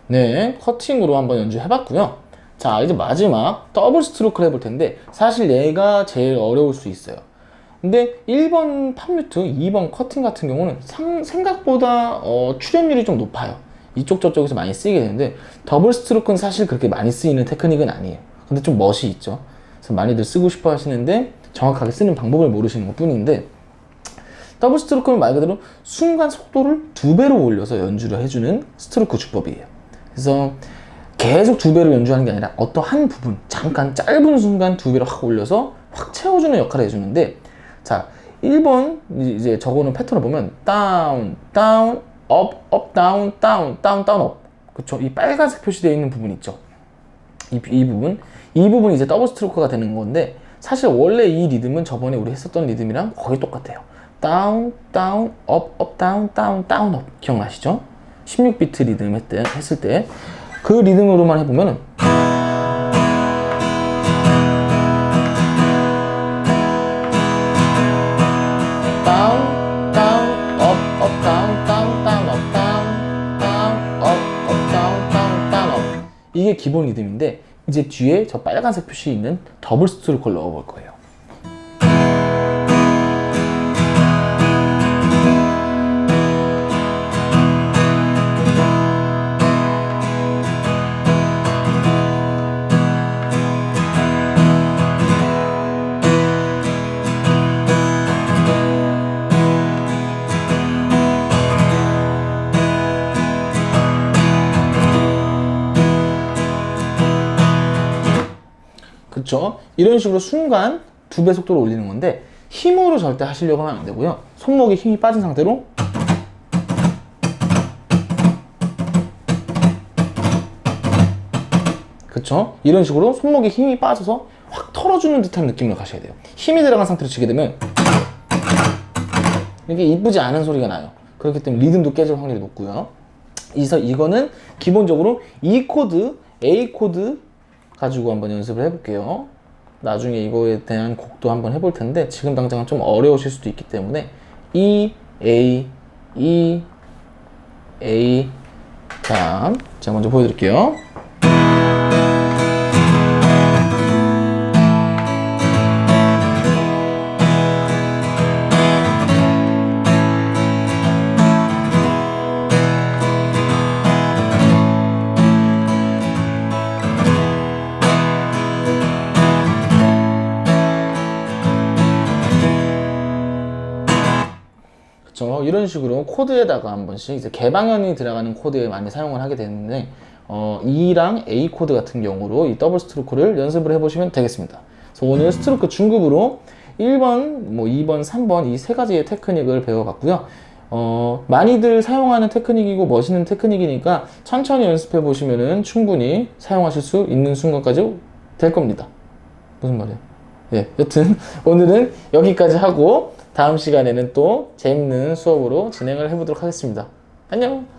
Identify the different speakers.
Speaker 1: 네, 커팅으로 한번 연주해봤고요. 자, 이제 마지막 더블 스트로크를 해볼 텐데 사실 얘가 제일 어려울 수 있어요. 근데 1번 팝뮤트, 2번 커팅 같은 경우는 생각보다 출연율이 좀 높아요. 이쪽 저쪽에서 많이 쓰이게 되는데 더블 스트로크는 사실 그렇게 많이 쓰이는 테크닉은 아니에요. 근데 좀 멋이 있죠. 그래서 많이들 쓰고 싶어 하시는데 정확하게 쓰는 방법을 모르시는 것 뿐인데, 더블 스트로크는 말 그대로 순간 속도를 2배로 올려서 연주를 해주는 스트로크 주법이에요. 그래서 계속 2배로 연주하는 게 아니라 어떤 한 부분, 잠깐 짧은 순간 2배로 확 올려서 확 채워주는 역할을 해주는데, 자, 1번 이제 적어놓은 패턴을 보면 다운, 다운, 업, 업, 다운, 다운, 다운, 다운, 업. 그쵸? 이 빨간색 표시되어 있는 부분 있죠? 이 부분이 이제 더블 스트로크가 되는 건데, 사실 원래 이 리듬은 저번에 우리 했었던 리듬이랑 거의 똑같아요. 다운, 다운, 업, 업, 다운, 다운, 다운, 업. 기억나시죠? 16비트 리듬 했을 때 그 리듬으로만 해보면은 다운, 다운, 업, 업, 다운, 다운, 다운, 업, 다운, 다운, 업, 업, 다운, 다운, 다운, 업. 이게 기본 리듬인데 이제 뒤에 저 빨간색 표시 있는 더블 스트로크를 넣어볼 거예요. 그쵸? 이런 식으로 순간 2배 속도로 올리는 건데 힘으로 절대 하시려고 하면 안 되고요. 손목에 힘이 빠진 상태로 그쵸? 이런 식으로 손목에 힘이 빠져서 확 털어주는 듯한 느낌으로 가셔야 돼요. 힘이 들어간 상태로 치게 되면 이게 이쁘지 않은 소리가 나요. 그렇기 때문에 리듬도 깨질 확률이 높고요. 그래서 이거는 기본적으로 E 코드, A 코드 가지고 한번 연습을 해볼게요. 나중에 이거에 대한 곡도 한번 해볼 텐데 지금 당장은 좀 어려우실 수도 있기 때문에 E, A, E, A. 자, 제가 먼저 보여드릴게요. 이런 식으로 코드에다가 한 번씩 이제 개방현이 들어가는 코드에 많이 사용을 하게 되는데 E랑 A 코드 같은 경우로 이 더블 스트로크를 연습을 해보시면 되겠습니다. 그래서 오늘 스트로크 중급으로 1번, 2번, 3번 이 세 가지의 테크닉을 배워봤고요. 많이들 사용하는 테크닉이고 멋있는 테크닉이니까 천천히 연습해 보시면은 충분히 사용하실 수 있는 순간까지 될 겁니다. 무슨 말이에요? 예, 여튼 오늘은 여기까지 하고 다음 시간에는 또 재밌는 수업으로 진행을 해보도록 하겠습니다. 안녕!